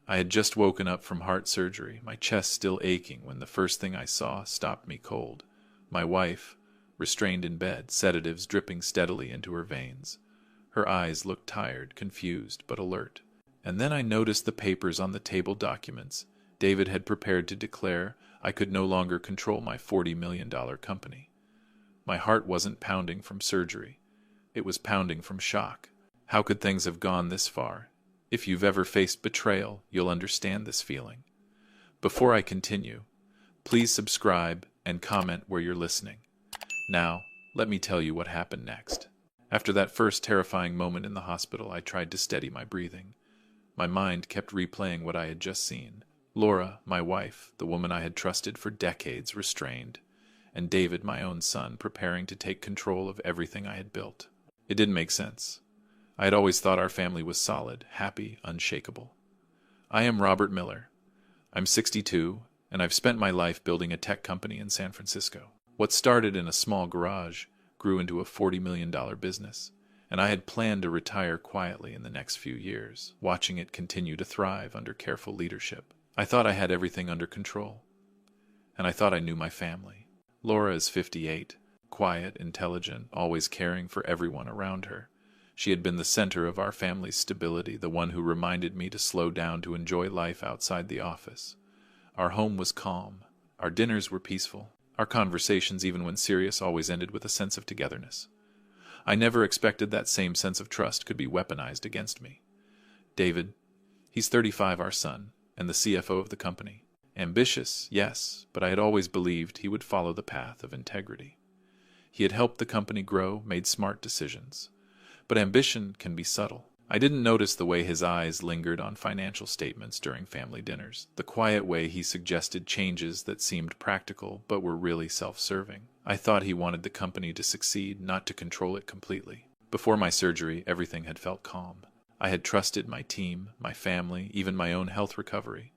I had just woken up from heart surgery, my chest still aching when the first thing I saw stopped me cold. My wife, restrained in bed, sedatives dripping steadily into her veins. Her eyes looked tired, confused, but alert. And then I noticed the papers on the table, documents David had prepared to declare I could no longer control my $40 million company. My heart wasn't pounding from surgery. It was pounding from shock. How could things have gone this far? If you've ever faced betrayal, you'll understand this feeling. Before I continue, please subscribe and comment where you're listening. Now, let me tell you what happened next. After that first terrifying moment in the hospital, I tried to steady my breathing. My mind kept replaying what I had just seen. Laura, my wife, the woman I had trusted for decades, restrained, and David, my own son, preparing to take control of everything I had built. It didn't make sense. I had always thought our family was solid, happy, unshakable. I am Robert Miller. I'm 62, and I've spent my life building a tech company in San Francisco. What started in a small garage grew into a $40 million business, and I had planned to retire quietly in the next few years, watching it continue to thrive under careful leadership. I thought I had everything under control, and I thought I knew my family. Laura is 58, quiet, intelligent, always caring for everyone around her. She had been the center of our family's stability, the one who reminded me to slow down to enjoy life outside the office. Our home was calm. Our dinners were peaceful. Our conversations, even when serious, always ended with a sense of togetherness. I never expected that same sense of trust could be weaponized against me. David, he's 35, our son, and the CFO of the company. Ambitious, yes, but I had always believed he would follow the path of integrity. He had helped the company grow, made smart decisions. But ambition can be subtle. I didn't notice the way his eyes lingered on financial statements during family dinners, the quiet way he suggested changes that seemed practical but were really self-serving. I thought he wanted the company to succeed, not to control it completely. Before my surgery, everything had felt calm. I had trusted my team, my family, even my own health recovery.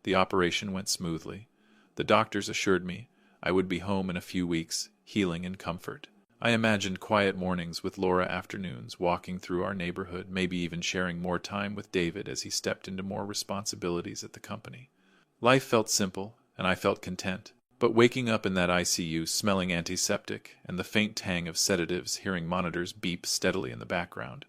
The operation went smoothly. The doctors assured me I would be home in a few weeks, healing in comfort. I imagined quiet mornings with Laura, afternoons, walking through our neighborhood, maybe even sharing more time with David as he stepped into more responsibilities at the company. Life felt simple, and I felt content. But waking up in that ICU, smelling antiseptic, and the faint tang of sedatives, hearing monitors beep steadily in the background,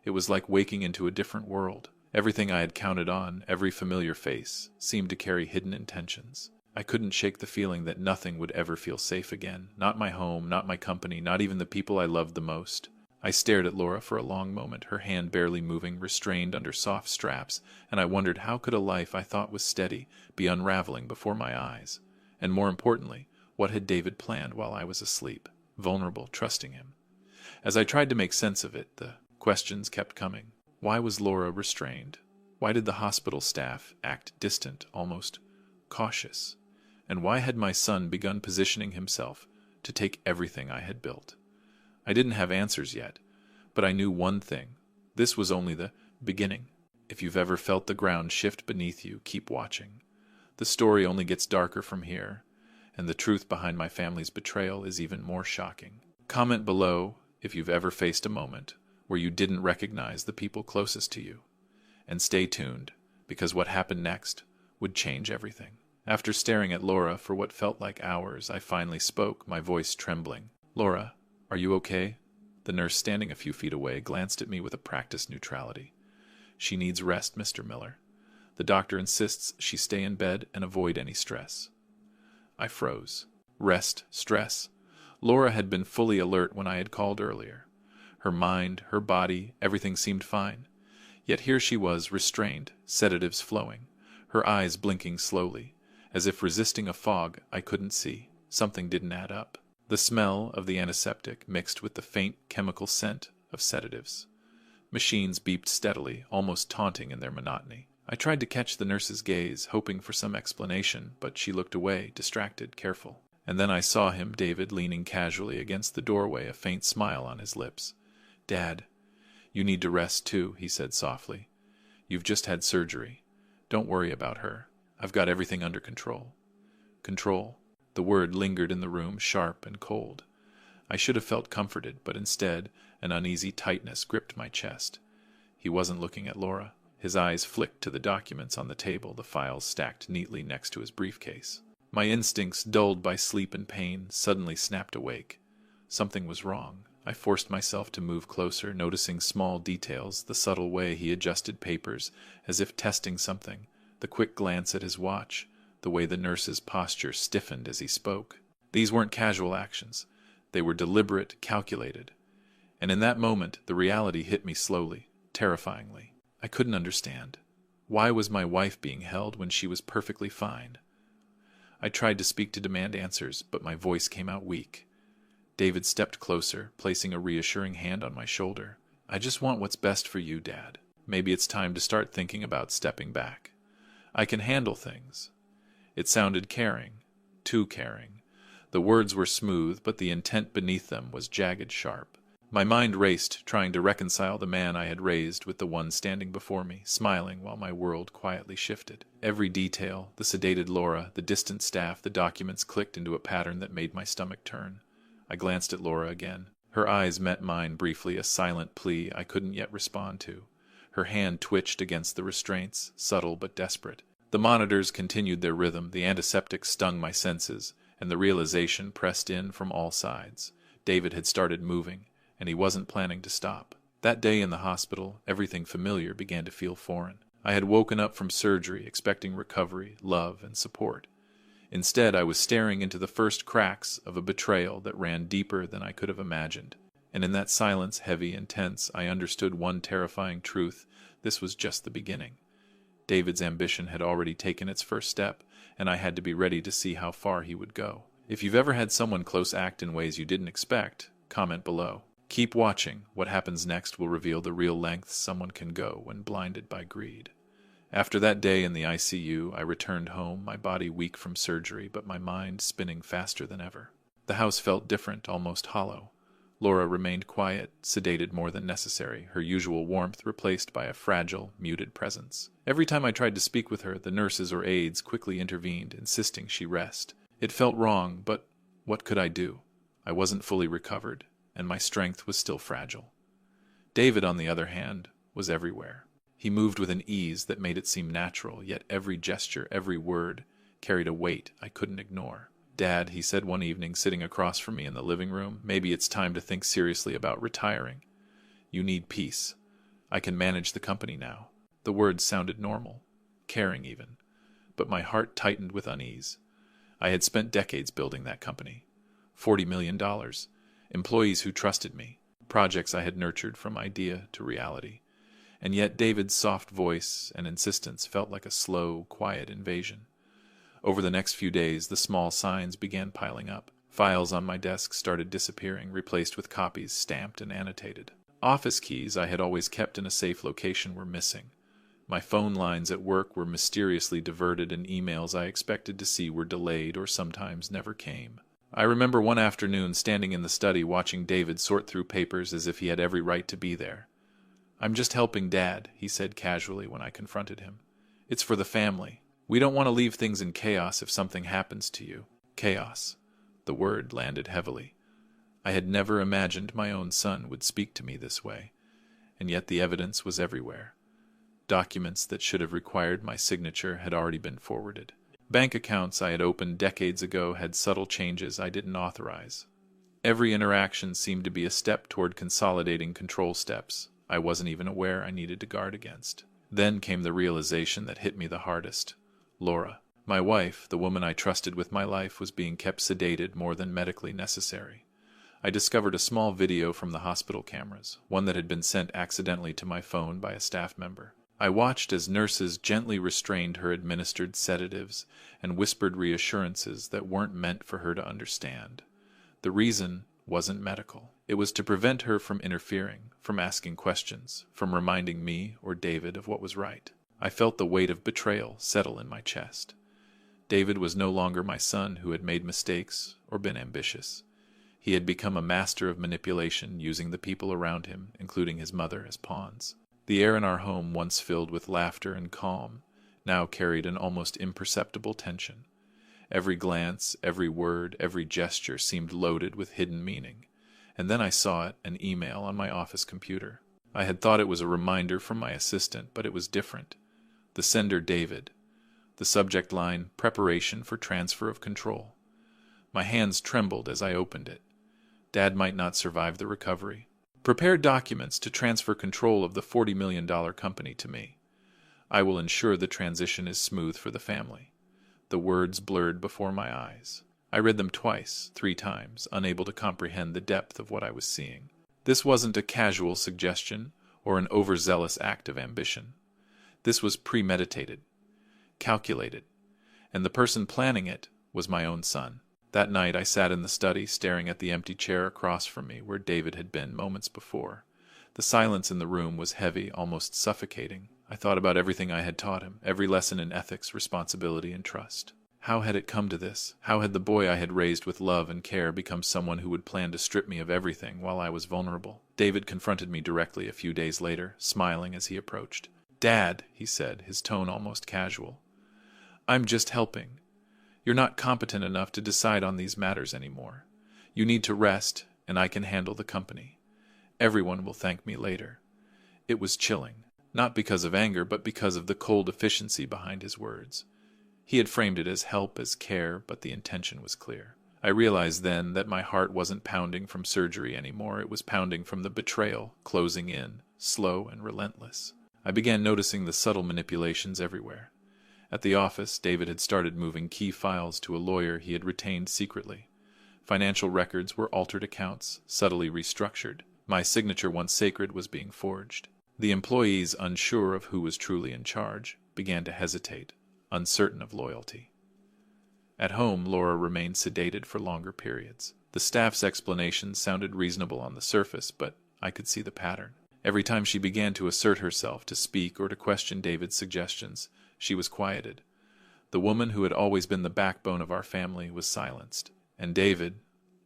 it was like waking into a different world. Everything I had counted on, every familiar face, seemed to carry hidden intentions. I couldn't shake the feeling that nothing would ever feel safe again. Not my home, not my company, not even the people I loved the most. I stared at Laura for a long moment, her hand barely moving, restrained under soft straps, and I wondered how could a life I thought was steady be unraveling before my eyes? And more importantly, what had David planned while I was asleep, vulnerable, trusting him? As I tried to make sense of it, the questions kept coming. Why was Laura restrained? Why did the hospital staff act distant, almost cautious? And why had my son begun positioning himself to take everything I had built? I didn't have answers yet, but I knew one thing. This was only the beginning. If you've ever felt the ground shift beneath you, keep watching. The story only gets darker from here, and the truth behind my family's betrayal is even more shocking. Comment below if you've ever faced a moment where you didn't recognize the people closest to you. And stay tuned, because what happened next would change everything. After staring at Laura for what felt like hours, I finally spoke, my voice trembling. "Laura, are you okay?" The nurse standing a few feet away glanced at me with a practiced neutrality. "She needs rest, Mr. Miller. The doctor insists she stay in bed and avoid any stress." I froze. Rest, stress. Laura had been fully alert when I had called earlier. Her mind, her body, everything seemed fine. Yet here she was, restrained, sedatives flowing, her eyes blinking slowly, as if resisting a fog I couldn't see. Something didn't add up. The smell of the antiseptic mixed with the faint chemical scent of sedatives. Machines beeped steadily, almost taunting in their monotony. I tried to catch the nurse's gaze, hoping for some explanation, but she looked away, distracted, careful. And then I saw him, David, leaning casually against the doorway, a faint smile on his lips. "Dad, you need to rest too," he said softly. "You've just had surgery. Don't worry about her. I've got everything under control." Control. The word lingered in the room, sharp and cold. I should have felt comforted, but instead an uneasy tightness gripped my chest. He wasn't looking at Laura. His eyes flicked to the documents on the table, the files stacked neatly next to his briefcase. My instincts, dulled by sleep and pain, suddenly snapped awake. Something was wrong. I forced myself to move closer, noticing small details, the subtle way he adjusted papers, as if testing something, the quick glance at his watch, the way the nurse's posture stiffened as he spoke. These weren't casual actions. They were deliberate, calculated. And in that moment, the reality hit me slowly, terrifyingly. I couldn't understand. Why was my wife being held when she was perfectly fine? I tried to speak to demand answers, but my voice came out weak. David stepped closer, placing a reassuring hand on my shoulder. I just want what's best for you, Dad. Maybe it's time to start thinking about stepping back. I can handle things. It sounded caring, too caring. The words were smooth, but the intent beneath them was jagged sharp. My mind raced, trying to reconcile the man I had raised with the one standing before me, smiling while my world quietly shifted. Every detail, the sedated Laura, the distant staff, the documents clicked into a pattern that made my stomach turn. I glanced at Laura again. Her eyes met mine briefly, a silent plea I couldn't yet respond to. Her hand twitched against the restraints, subtle but desperate. The monitors continued their rhythm, the antiseptic stung my senses, and the realization pressed in from all sides. David had started moving, and he wasn't planning to stop. That day in the hospital, everything familiar began to feel foreign. I had woken up from surgery expecting recovery, love, and support. Instead, I was staring into the first cracks of a betrayal that ran deeper than I could have imagined. And in that silence, heavy and tense, I understood one terrifying truth. This was just the beginning. David's ambition had already taken its first step, and I had to be ready to see how far he would go. If you've ever had someone close act in ways you didn't expect, comment below. Keep watching. What happens next will reveal the real lengths someone can go when blinded by greed. After that day in the ICU, I returned home, my body weak from surgery, but my mind spinning faster than ever. The house felt different, almost hollow. Laura remained quiet, sedated more than necessary, her usual warmth replaced by a fragile, muted presence. Every time I tried to speak with her, the nurses or aides quickly intervened, insisting she rest. It felt wrong, but what could I do? I wasn't fully recovered, and my strength was still fragile. David, on the other hand, was everywhere. He moved with an ease that made it seem natural, yet every gesture, every word, carried a weight I couldn't ignore. "Dad," he said one evening, sitting across from me in the living room, "maybe it's time to think seriously about retiring. You need peace. I can manage the company now." The words sounded normal, caring even, but my heart tightened with unease. I had spent decades building that company. $40 million, employees who trusted me, projects I had nurtured from idea to reality. And yet David's soft voice and insistence felt like a slow, quiet invasion. Over the next few days, the small signs began piling up. Files on my desk started disappearing, replaced with copies stamped and annotated. Office keys I had always kept in a safe location were missing. My phone lines at work were mysteriously diverted, and emails I expected to see were delayed or sometimes never came. I remember one afternoon standing in the study watching David sort through papers as if he had every right to be there. "I'm just helping Dad," he said casually when I confronted him. "It's for the family. We don't want to leave things in chaos if something happens to you." Chaos. The word landed heavily. I had never imagined my own son would speak to me this way, and yet the evidence was everywhere. Documents that should have required my signature had already been forwarded. Bank accounts I had opened decades ago had subtle changes I didn't authorize. Every interaction seemed to be a step toward consolidating control steps I wasn't even aware I needed to guard against. Then came the realization that hit me the hardest. Laura, my wife, the woman I trusted with my life, was being kept sedated more than medically necessary. I discovered a small video from the hospital cameras, one that had been sent accidentally to my phone by a staff member. I watched as nurses gently restrained her administered sedatives and whispered reassurances that weren't meant for her to understand. The reason wasn't medical. It was to prevent her from interfering, from asking questions, from reminding me or David of what was right. I felt the weight of betrayal settle in my chest. David was no longer my son who had made mistakes or been ambitious. He had become a master of manipulation, using the people around him, including his mother, as pawns. The air in our home, once filled with laughter and calm, now carried an almost imperceptible tension. Every glance, every word, every gesture seemed loaded with hidden meaning. And then I saw it, an email on my office computer. I had thought it was a reminder from my assistant, but it was different. The sender, David. The subject line, preparation for transfer of control. My hands trembled as I opened it. Dad might not survive the recovery. Prepare documents to transfer control of the $40 million company to me. I will ensure the transition is smooth for the family. The words blurred before my eyes. I read them twice, 3 times, unable to comprehend the depth of what I was seeing. This wasn't a casual suggestion or an overzealous act of ambition. This was premeditated, calculated, and the person planning it was my own son. That night I sat in the study, staring at the empty chair across from me where David had been moments before. The silence in the room was heavy, almost suffocating. I thought about everything I had taught him, every lesson in ethics, responsibility, and trust. How had it come to this? How had the boy I had raised with love and care become someone who would plan to strip me of everything while I was vulnerable? David confronted me directly a few days later, smiling as he approached. "Dad," he said, his tone almost casual, "I'm just helping. You're not competent enough to decide on these matters anymore. You need to rest, and I can handle the company. Everyone will thank me later." It was chilling, not because of anger, but because of the cold efficiency behind his words. He had framed it as help, as care, but the intention was clear. I realized then that my heart wasn't pounding from surgery anymore. It was pounding from the betrayal, closing in, slow and relentless. I began noticing the subtle manipulations everywhere. At the office, David had started moving key files to a lawyer he had retained secretly. Financial records were altered accounts, subtly restructured. My signature, once sacred, was being forged. The employees, unsure of who was truly in charge, began to hesitate, uncertain of loyalty. At home, Laura remained sedated for longer periods. The staff's explanations sounded reasonable on the surface, but I could see the pattern. Every time she began to assert herself, to speak, or to question David's suggestions, she was quieted. The woman who had always been the backbone of our family was silenced. And David,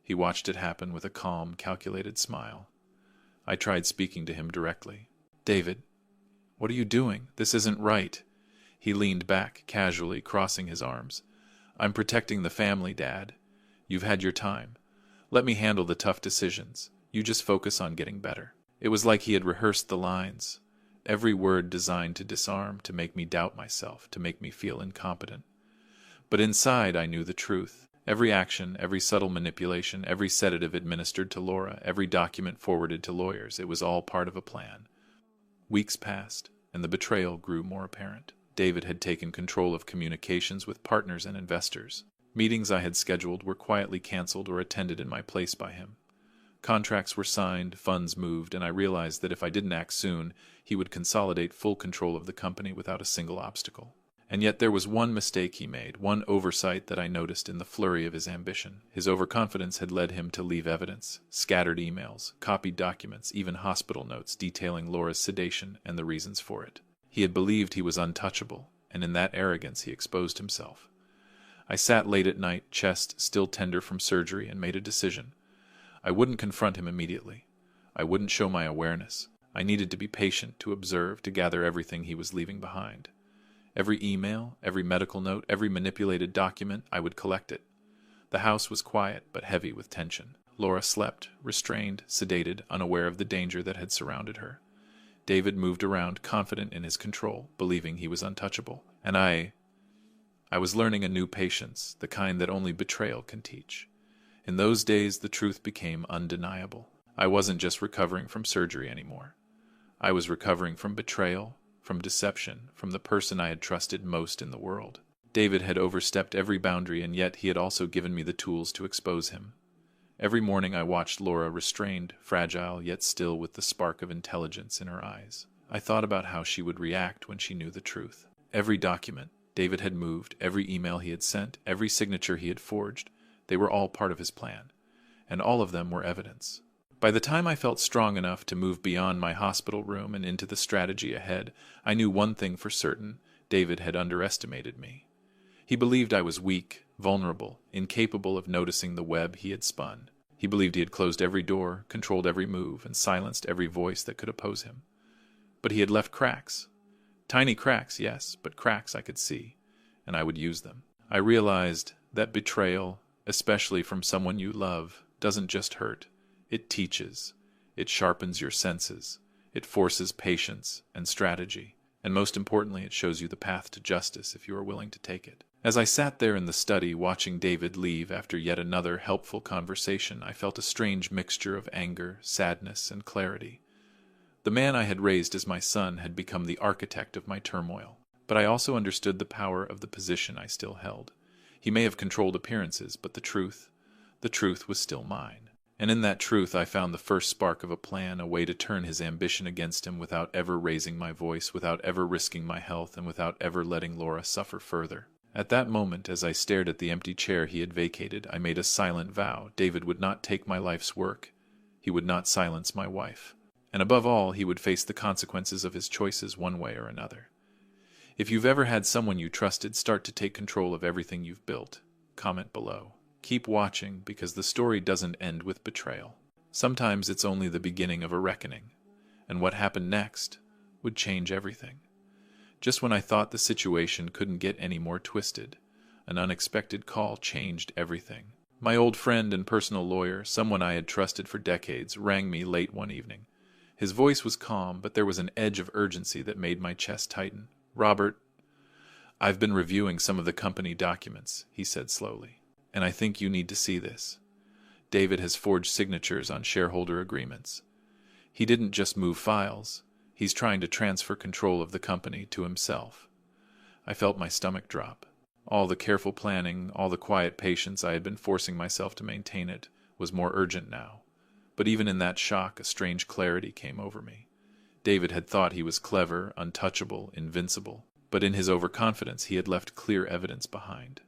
he watched it happen with a calm, calculated smile. I tried speaking to him directly. "David, what are you doing? This isn't right." He leaned back, casually, crossing his arms. "I'm protecting the family, Dad. You've had your time. Let me handle the tough decisions. You just focus on getting better." It was like he had rehearsed the lines, every word designed to disarm, to make me doubt myself, to make me feel incompetent. But inside I knew the truth. Every action, every subtle manipulation, every sedative administered to Laura, every document forwarded to lawyers, it was all part of a plan. Weeks passed, and the betrayal grew more apparent. David had taken control of communications with partners and investors. Meetings I had scheduled were quietly canceled or attended in my place by him. Contracts were signed, funds moved, and I realized that if I didn't act soon, he would consolidate full control of the company without a single obstacle. And yet there was one mistake he made, one oversight that I noticed in the flurry of his ambition. His overconfidence had led him to leave evidence, scattered emails, copied documents, even hospital notes detailing Laura's sedation and the reasons for it. He had believed he was untouchable, and in that arrogance he exposed himself. I sat late at night, chest still tender from surgery, and made a decision. I wouldn't confront him immediately. I wouldn't show my awareness. I needed to be patient, to observe, to gather everything he was leaving behind. Every email, every medical note, every manipulated document, I would collect it. The house was quiet, but heavy with tension. Laura slept, restrained, sedated, unaware of the danger that had surrounded her. David moved around, confident in his control, believing he was untouchable. And I was learning a new patience, the kind that only betrayal can teach. In those days, the truth became undeniable. I wasn't just recovering from surgery anymore. I was recovering from betrayal, from deception, from the person I had trusted most in the world. David had overstepped every boundary, and yet he had also given me the tools to expose him. Every morning I watched Laura, restrained, fragile, yet still with the spark of intelligence in her eyes. I thought about how she would react when she knew the truth. Every document David had moved, every email he had sent, every signature he had forged, they were all part of his plan, and all of them were evidence. By the time I felt strong enough to move beyond my hospital room and into the strategy ahead, I knew one thing for certain: David had underestimated me. He believed I was weak, vulnerable, incapable of noticing the web he had spun. He believed he had closed every door, controlled every move, and silenced every voice that could oppose him. But he had left cracks. Tiny cracks, yes, but cracks I could see, and I would use them. I realized that betrayal, especially from someone you love, doesn't just hurt. It teaches. It sharpens your senses. It forces patience and strategy, and most importantly, it shows you the path to justice if you are willing to take it. As I sat there in the study watching David leave after yet another helpful conversation, I felt a strange mixture of anger, sadness, and clarity. The man I had raised as my son had become the architect of my turmoil, but I also understood the power of the position I still held. He may have controlled appearances, but the truth was still mine. And in that truth I found the first spark of a plan, a way to turn his ambition against him without ever raising my voice, without ever risking my health, and without ever letting Laura suffer further. At that moment, as I stared at the empty chair he had vacated, I made a silent vow. David would not take my life's work. He would not silence my wife. And above all, he would face the consequences of his choices one way or another. If you've ever had someone you trusted start to take control of everything you've built, comment below. Keep watching, because the story doesn't end with betrayal. Sometimes it's only the beginning of a reckoning, and what happened next would change everything. Just when I thought the situation couldn't get any more twisted, an unexpected call changed everything. My old friend and personal lawyer, someone I had trusted for decades, rang me late one evening. His voice was calm, but there was an edge of urgency that made my chest tighten. "Robert, I've been reviewing some of the company documents," he said slowly, "and I think you need to see this. David has forged signatures on shareholder agreements. He didn't just move files. He's trying to transfer control of the company to himself." I felt my stomach drop. All the careful planning, all the quiet patience I had been forcing myself to maintain it, was more urgent now. But even in that shock, a strange clarity came over me. David had thought he was clever, untouchable, invincible, but in his overconfidence he had left clear evidence behind.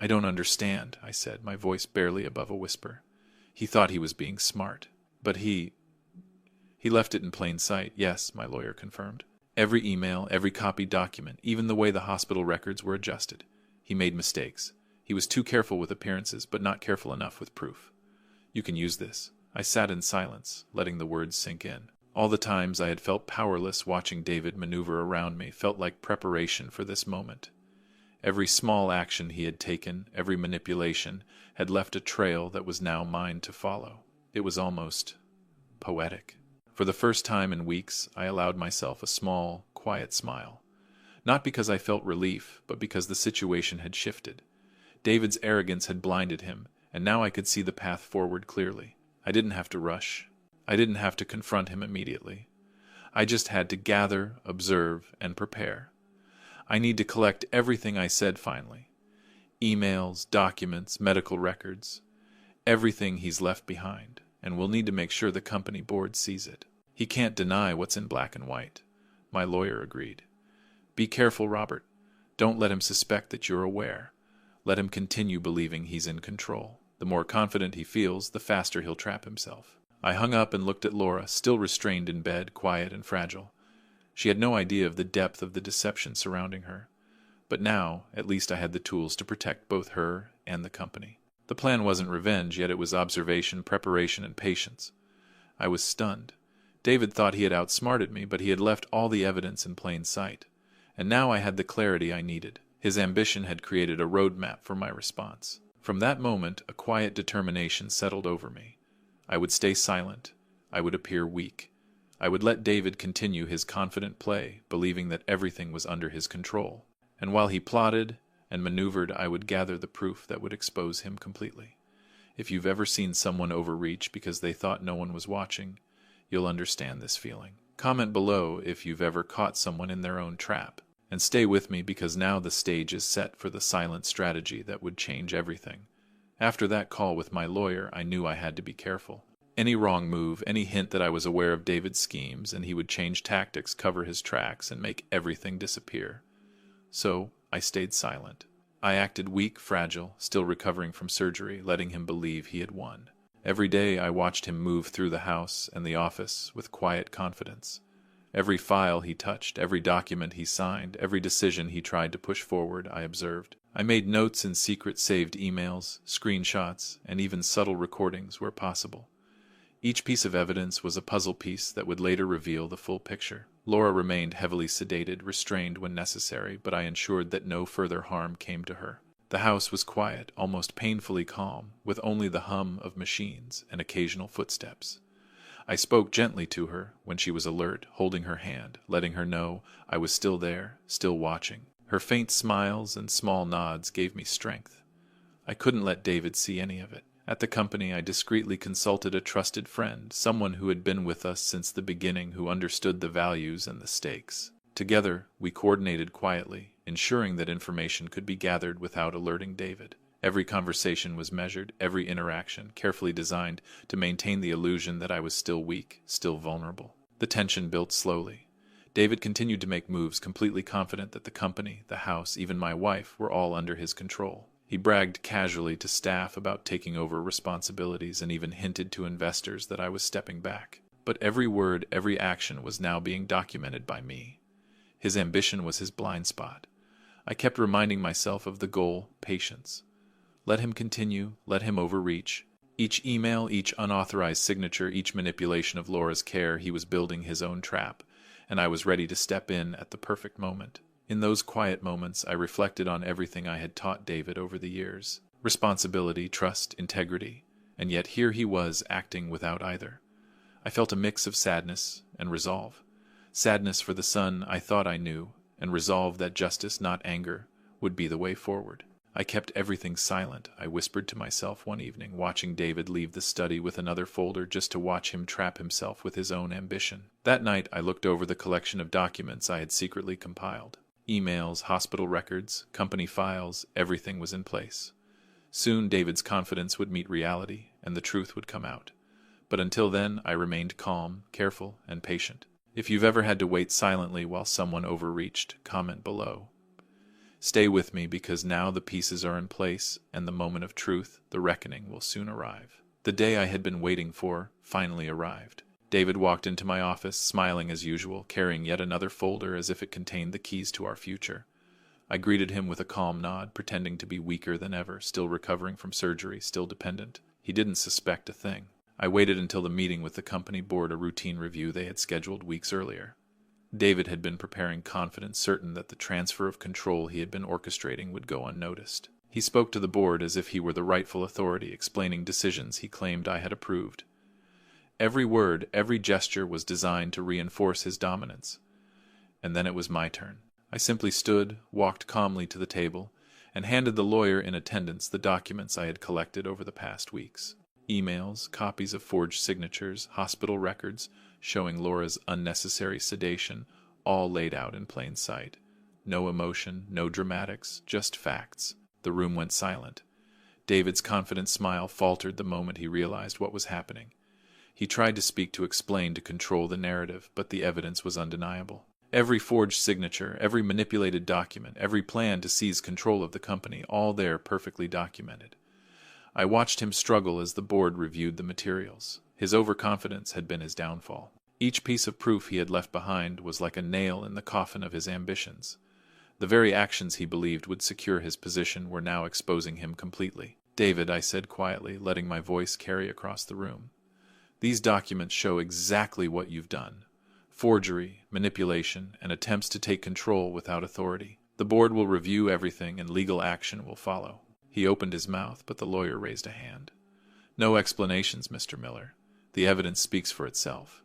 I don't understand," I said, my voice barely above a whisper. "He thought he was being smart, but he left it in plain sight." "Yes," my lawyer confirmed. "Every email, every copied document, even the way the hospital records were adjusted. He made mistakes. He was too careful with appearances, but not careful enough with proof. You can use this." I sat in silence, letting the words sink in. All the times I had felt powerless watching David maneuver around me felt like preparation for this moment. Every small action he had taken, every manipulation, had left a trail that was now mine to follow. It was almost poetic. For the first time in weeks, I allowed myself a small, quiet smile. Not because I felt relief, but because the situation had shifted. David's arrogance had blinded him, and now I could see the path forward clearly. I didn't have to rush. I didn't have to confront him immediately. I just had to gather, observe, and prepare. I need to collect everything I said finally. Emails, documents, medical records. Everything he's left behind, and we'll need to make sure the company board sees it. He can't deny what's in black and white. My lawyer agreed. "Be careful, Robert. Don't let him suspect that you're aware. Let him continue believing he's in control. The more confident he feels, the faster he'll trap himself." I hung up and looked at Laura, still restrained in bed, quiet and fragile. She had no idea of the depth of the deception surrounding her. But now, at least I had the tools to protect both her and the company. The plan wasn't revenge, yet it was observation, preparation, and patience. I was stunned. David thought he had outsmarted me, but he had left all the evidence in plain sight. And now I had the clarity I needed. His ambition had created a roadmap for my response. From that moment, a quiet determination settled over me. I would stay silent. I would appear weak. I would let David continue his confident play, believing that everything was under his control. And while he plotted and maneuvered, I would gather the proof that would expose him completely. If you've ever seen someone overreach because they thought no one was watching, you'll understand this feeling. Comment below if you've ever caught someone in their own trap. And stay with me, because now the stage is set for the silent strategy that would change everything. After that call with my lawyer, I knew I had to be careful. Any wrong move, any hint that I was aware of David's schemes, and he would change tactics, cover his tracks, and make everything disappear. So I stayed silent. I acted weak, fragile, still recovering from surgery, letting him believe he had won. Every day I watched him move through the house and the office with quiet confidence. Every file he touched, every document he signed, every decision he tried to push forward, I observed. I made notes in secret saved emails, screenshots, and even subtle recordings where possible. Each piece of evidence was a puzzle piece that would later reveal the full picture. Laura remained heavily sedated, restrained when necessary, but I ensured that no further harm came to her. The house was quiet, almost painfully calm, with only the hum of machines and occasional footsteps. I spoke gently to her when she was alert, holding her hand, letting her know I was still there, still watching. Her faint smiles and small nods gave me strength. I couldn't let David see any of it. At the company, I discreetly consulted a trusted friend, someone who had been with us since the beginning, who understood the values and the stakes. Together, we coordinated quietly, ensuring that information could be gathered without alerting David. Every conversation was measured, every interaction carefully designed to maintain the illusion that I was still weak, still vulnerable. The tension built slowly. David continued to make moves, completely confident that the company, the house, even my wife, were all under his control. He bragged casually to staff about taking over responsibilities and even hinted to investors that I was stepping back. But every word, every action was now being documented by me. His ambition was his blind spot. I kept reminding myself of the goal: patience. Let him continue, let him overreach. Each email, each unauthorized signature, each manipulation of Laura's care, he was building his own trap, and I was ready to step in at the perfect moment. In those quiet moments, I reflected on everything I had taught David over the years: responsibility, trust, integrity, and yet here he was acting without either. I felt a mix of sadness and resolve. Sadness for the son I thought I knew, and resolve that justice, not anger, would be the way forward. I kept everything silent, I whispered to myself one evening, watching David leave the study with another folder just to watch him trap himself with his own ambition. That night, I looked over the collection of documents I had secretly compiled. Emails, hospital records, company files, everything was in place. Soon David's confidence would meet reality, and the truth would come out. But until then, I remained calm, careful, and patient. If you've ever had to wait silently while someone overreached, comment below. Stay with me, because now the pieces are in place, and the moment of truth, the reckoning, will soon arrive. The day I had been waiting for finally arrived. David walked into my office, smiling as usual, carrying yet another folder as if it contained the keys to our future. I greeted him with a calm nod, pretending to be weaker than ever, still recovering from surgery, still dependent. He didn't suspect a thing. I waited until the meeting with the company board, a routine review they had scheduled weeks earlier. David had been preparing, confident, certain that the transfer of control he had been orchestrating would go unnoticed. He spoke to the board as if he were the rightful authority, explaining decisions he claimed I had approved. Every word, every gesture was designed to reinforce his dominance. And then it was my turn. I simply stood, walked calmly to the table, and handed the lawyer in attendance the documents I had collected over the past weeks. Emails, copies of forged signatures, hospital records showing Laura's unnecessary sedation, all laid out in plain sight. No emotion, no dramatics, just facts. The room went silent. David's confident smile faltered the moment he realized what was happening. He tried to speak, to explain, to control the narrative, but the evidence was undeniable. Every forged signature, every manipulated document, every plan to seize control of the company, all there perfectly documented. I watched him struggle as the board reviewed the materials. His overconfidence had been his downfall. Each piece of proof he had left behind was like a nail in the coffin of his ambitions. The very actions he believed would secure his position were now exposing him completely. "David," I said quietly, letting my voice carry across the room, "these documents show exactly what you've done. Forgery, manipulation, and attempts to take control without authority. The board will review everything, and legal action will follow." He opened his mouth, but the lawyer raised a hand. "No explanations, Mr. Miller. The evidence speaks for itself."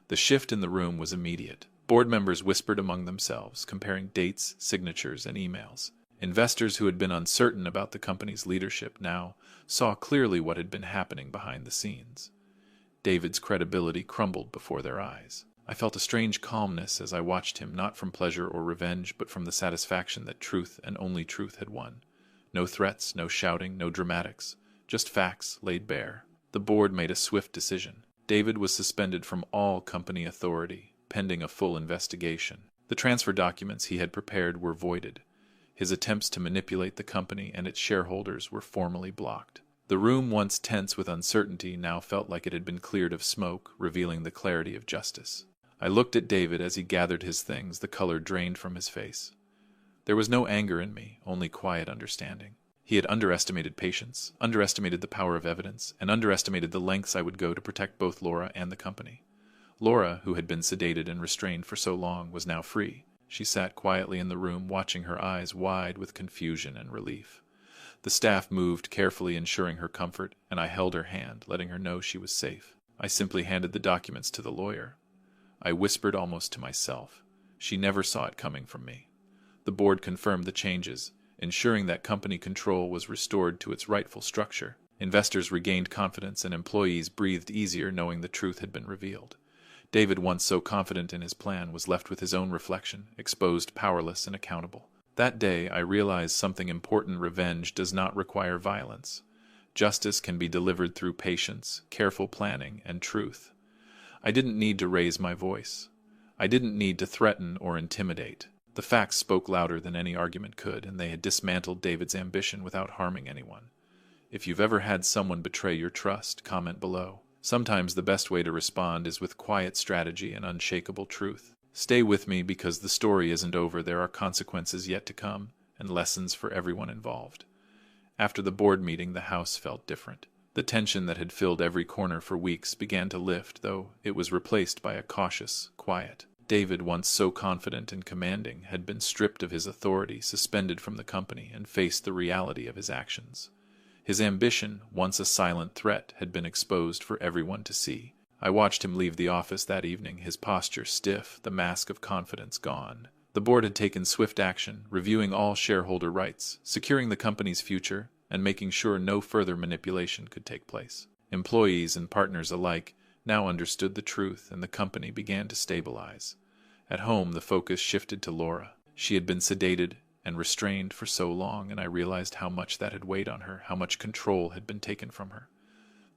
The shift in the room was immediate. Board members whispered among themselves, comparing dates, signatures, and emails. Investors who had been uncertain about the company's leadership now saw clearly what had been happening behind the scenes. David's credibility crumbled before their eyes. I felt a strange calmness as I watched him, not from pleasure or revenge, but from the satisfaction that truth and only truth had won. No threats, no shouting, no dramatics, just facts laid bare. The board made a swift decision. David was suspended from all company authority, pending a full investigation. The transfer documents he had prepared were voided. His attempts to manipulate the company and its shareholders were formally blocked. The room, once tense with uncertainty, now felt like it had been cleared of smoke, revealing the clarity of justice. I looked at David as he gathered his things, the color drained from his face. There was no anger in me, only quiet understanding. He had underestimated patience, underestimated the power of evidence, and underestimated the lengths I would go to protect both Laura and the company. Laura, who had been sedated and restrained for so long, was now free. She sat quietly in the room, watching, her eyes wide with confusion and relief. The staff moved, carefully ensuring her comfort, and I held her hand, letting her know she was safe. I simply handed the documents to the lawyer. I whispered almost to myself. She never saw it coming from me. The board confirmed the changes, ensuring that company control was restored to its rightful structure. Investors regained confidence and employees breathed easier knowing the truth had been revealed. David, once so confident in his plan, was left with his own reflection, exposed, powerless, and accountable. That day, I realized something important: revenge does not require violence. Justice can be delivered through patience, careful planning, and truth. I didn't need to raise my voice. I didn't need to threaten or intimidate. The facts spoke louder than any argument could, and they had dismantled David's ambition without harming anyone. If you've ever had someone betray your trust, comment below. Sometimes the best way to respond is with quiet strategy and unshakable truth. Stay with me because the story isn't over. There are consequences yet to come, and lessons for everyone involved. After the board meeting, the house felt different. The tension that had filled every corner for weeks began to lift, though it was replaced by a cautious quiet. David, once so confident and commanding, had been stripped of his authority, suspended from the company, and faced the reality of his actions. His ambition, once a silent threat, had been exposed for everyone to see. I watched him leave the office that evening, his posture stiff, the mask of confidence gone. The board had taken swift action, reviewing all shareholder rights, securing the company's future, and making sure no further manipulation could take place. Employees and partners alike now understood the truth, and the company began to stabilize. At home, the focus shifted to Laura. She had been sedated and restrained for so long, and I realized how much that had weighed on her, how much control had been taken from her.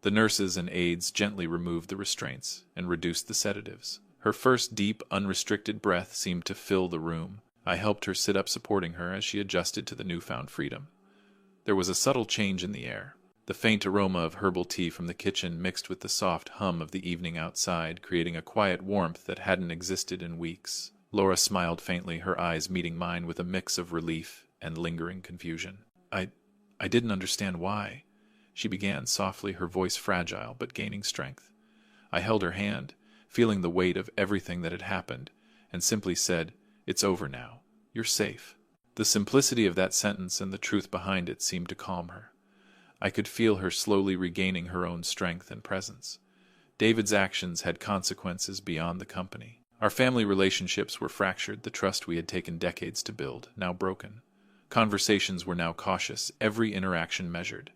The nurses and aides gently removed the restraints and reduced the sedatives. Her first deep, unrestricted breath seemed to fill the room. I helped her sit up, supporting her as she adjusted to the newfound freedom. There was a subtle change in the air. The faint aroma of herbal tea from the kitchen mixed with the soft hum of the evening outside, creating a quiet warmth that hadn't existed in weeks. Laura smiled faintly, her eyes meeting mine with a mix of relief and lingering confusion. I didn't understand why, she began softly, her voice fragile but gaining strength. I held her hand, feeling the weight of everything that had happened, and simply said, "It's over now. You're safe." The simplicity of that sentence and the truth behind it seemed to calm her. I could feel her slowly regaining her own strength and presence. David's actions had consequences beyond the company. Our family relationships were fractured, the trust we had taken decades to build, now broken. Conversations were now cautious, every interaction measured.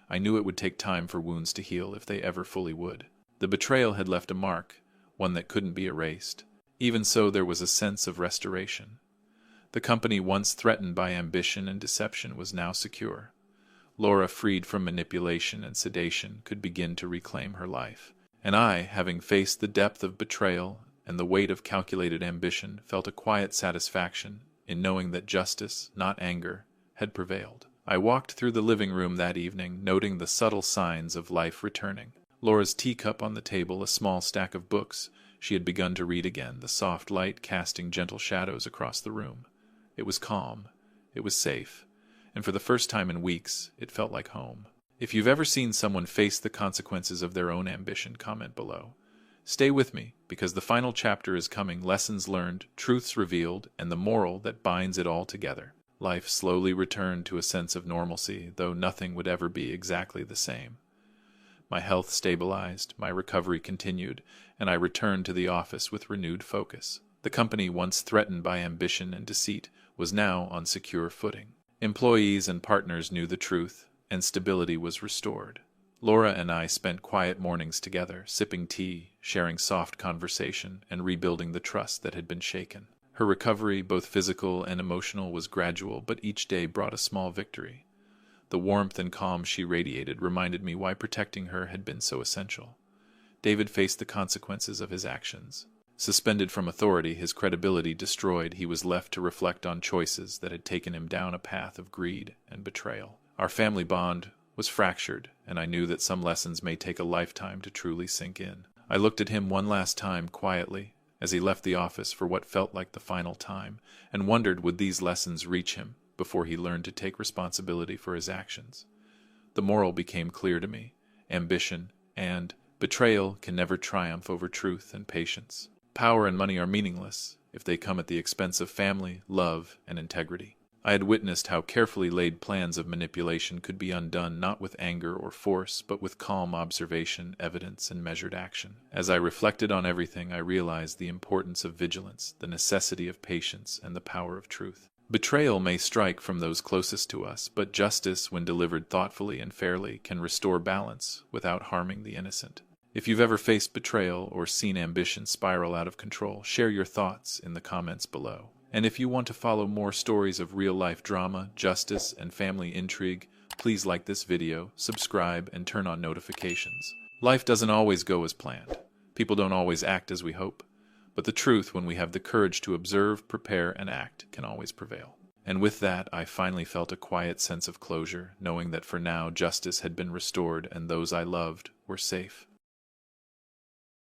I knew it would take time for wounds to heal, if they ever fully would. The betrayal had left a mark, one that couldn't be erased. Even so, there was a sense of restoration. The company, once threatened by ambition and deception, was now secure. Laura, freed from manipulation and sedation, could begin to reclaim her life. And I, having faced the depth of betrayal and the weight of calculated ambition, felt a quiet satisfaction in knowing that justice, not anger, had prevailed. I walked through the living room that evening, noting the subtle signs of life returning. Laura's teacup on the table, a small stack of books. She had begun to read again, the soft light casting gentle shadows across the room. It was calm. It was safe. And for the first time in weeks, it felt like home. If you've ever seen someone face the consequences of their own ambition, comment below. Stay with me, because the final chapter is coming: lessons learned, truths revealed, and the moral that binds it all together. Life slowly returned to a sense of normalcy, though nothing would ever be exactly the same. My health stabilized, my recovery continued, and I returned to the office with renewed focus. The company, once threatened by ambition and deceit, was now on secure footing. Employees and partners knew the truth, and stability was restored. Laura and I spent quiet mornings together, sipping tea, sharing soft conversation, and rebuilding the trust that had been shaken. Her recovery, both physical and emotional, was gradual, but each day brought a small victory. The warmth and calm she radiated reminded me why protecting her had been so essential. David faced the consequences of his actions. Suspended from authority, his credibility destroyed, he was left to reflect on choices that had taken him down a path of greed and betrayal. Our family bond was fractured, and I knew that some lessons may take a lifetime to truly sink in. I looked at him one last time, quietly, as he left the office for what felt like the final time, and wondered would these lessons reach him before he learned to take responsibility for his actions. The moral became clear to me: ambition and betrayal can never triumph over truth and patience. Power and money are meaningless if they come at the expense of family, love, and integrity. I had witnessed how carefully laid plans of manipulation could be undone not with anger or force, but with calm observation, evidence, and measured action. As I reflected on everything, I realized the importance of vigilance, the necessity of patience, and the power of truth. Betrayal may strike from those closest to us, but justice, when delivered thoughtfully and fairly, can restore balance without harming the innocent. If you've ever faced betrayal or seen ambition spiral out of control, share your thoughts in the comments below. And if you want to follow more stories of real-life drama, justice, and family intrigue, please like this video, subscribe, and turn on notifications. Life doesn't always go as planned. People don't always act as we hope. But the truth, when we have the courage to observe, prepare, and act, can always prevail. And with that, I finally felt a quiet sense of closure, knowing that for now justice had been restored and those I loved were safe.